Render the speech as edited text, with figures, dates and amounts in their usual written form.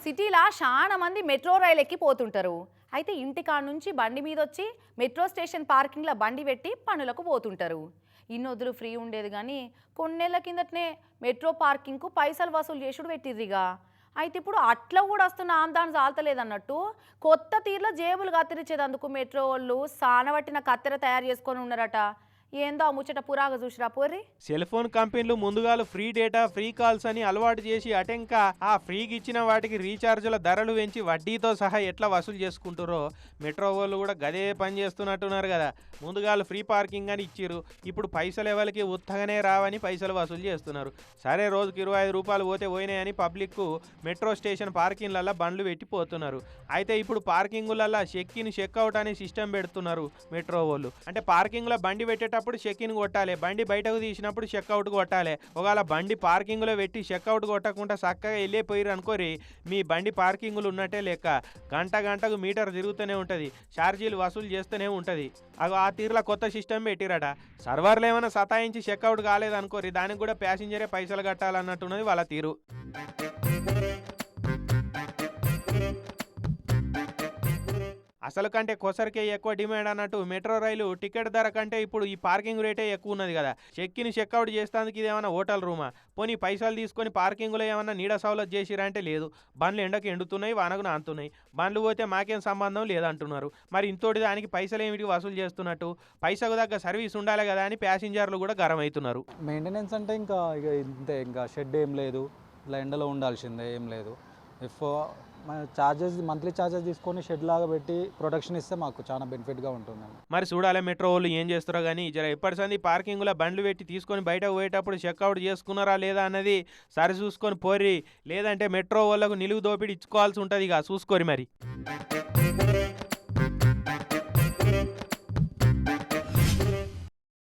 సిటీలా చాలా మంది మెట్రో రైలు ఎక్కి పోతుంటారు. అయితే ఇంటికాడ నుంచి బండి మీద వచ్చి మెట్రో స్టేషన్ పార్కింగ్లో బండి పెట్టి పనులకు పోతుంటారు. ఇన్నొద్దులు ఫ్రీ ఉండేది కానీ కొన్నేళ్ల కిందటనే మెట్రో పార్కింగ్కు పైసలు వసూలు చేసుడు పెట్టిర్రిగా. అయితే ఇప్పుడు అట్లా కూడా వస్తున్న ఆందాన్ని చాలతలేదన్నట్టు కొత్త తీరులో జేబులు కత్తిరించేదందుకు మెట్రో వాళ్ళు సానబట్టిన కత్తెర తయారు చేసుకొని ఉన్నారట. ఏందో ఆ ముచ్చట పురాగా చూసిరా పోర్రి. సెల్ ఫోన్ కంపెనీలు ముందుగాలు ఫ్రీ డేటా ఫ్రీ కాల్స్ అని అలవాటు చేసి అటెంకా ఆ ఫ్రీకి ఇచ్చిన వాటికి రీఛార్జుల ధరలు పెంచి వడ్డీతో సహా ఎట్లా వసూలు చేసుకుంటారో మెట్రో వాళ్ళు కూడా గదే పని చేస్తున్నట్టున్నారు కదా. ముందుగాలు ఫ్రీ పార్కింగ్ అని ఇచ్చిర్రు, ఇప్పుడు పైసలు ఎవరికి ఉత్తగానే రావని పైసలు వసూలు చేస్తున్నారు. సరే రోజుకి 25 రూపాయలు పోతే పోయినాయని పబ్లిక్కు మెట్రో స్టేషన్ పార్కింగ్లల్లో బండ్లు పెట్టిపోతున్నారు. అయితే ఇప్పుడు పార్కింగులల్లో చెక్అవుట్ అనే సిస్టమ్ పెడుతున్నారు మెట్రో వాళ్ళు. అంటే పార్కింగ్లో బండి పెట్టేటప్పుడు చెక్ ఇన్ కొట్టాలి, బండి బయటకు తీసినప్పుడు చెక్అవుట్ కొట్టాలి. ఒకవేళ బండి పార్కింగ్లో పెట్టి చెక్అవుట్ కొట్టకుండా చక్కగా వెళ్ళిపోయారు అనుకోరి మీ బండి పార్కింగ్లు ఉన్నట్టే లెక్క. గంటకు మీటర్ తిరుగుతూనే ఉంటుంది, ఛార్జీలు వసూలు చేస్తూనే ఉంటుంది. ఆ తీరులో కొత్త సిస్టమ్ పెట్టిరట. సర్వర్లు ఏమైనా సతాయించి చెక్అవుట్ కాలేదనుకోరి దానికి కూడా ప్యాసింజరే పైసలు కట్టాలన్నట్టున్నది వాళ్ళ తీరు. అసలు కంటే కొసరికే ఎక్కువ డిమాండ్ అన్నట్టు మెట్రో రైలు టికెట్ ధర కంటే ఇప్పుడు ఈ పార్కింగ్ రేటే ఎక్కువ ఉన్నది కదా. చెక్అవుట్ చేస్తానికి ఇది ఏమైనా హోటల్ రూమా? పోనీ పైసలు తీసుకొని పార్కింగ్లో ఏమన్నా నీడ సౌలత్ చేసిరంటే లేదు. బండ్లు ఎండకు ఎండుతున్నాయి, వానకు నానుతున్నాయి. బండ్లు పోతే మాకేం సంబంధం లేదంటున్నారు. మరి ఇంతోటి దానికి పైసలు ఏమిటి వసూలు చేస్తున్నట్టు? పైసకు తగ్గ సర్వీస్ ఉండాలి కదా అని ప్యాసింజర్లు కూడా గరం అవుతున్నారు. మెయింటెనెన్స్ అంటే ఇంకా ఇంతే, ఇంకా షెడ్ ఏం లేదు, ఇలా ఎండలో ఉండాల్సిందే, ఏం లేదు. ఇఫ్ చార్జెస్ మంత్లీ చార్జెస్ తీసుకొని షెడ్ లాగా పెట్టి ప్రొటెక్షన్ ఇస్తే మాకు చాలా బెనిఫిట్గా ఉంటుంది. మరి చూడాలి మెట్రో వాళ్ళు ఏం చేస్తారో కానీ జర ఎప్పటిసంది పార్కింగ్లో బండ్లు పెట్టి తీసుకొని బయటకు పోయేటప్పుడు చెక్అవుట్ చేసుకున్నారా లేదా అన్నది సరి చూసుకొని పోర్రి. లేదంటే మెట్రో వాళ్ళకు నిలువు దోపిడి ఇచ్చుకోవాల్సి ఉంటుంది ఇక చూసుకోరి మరి.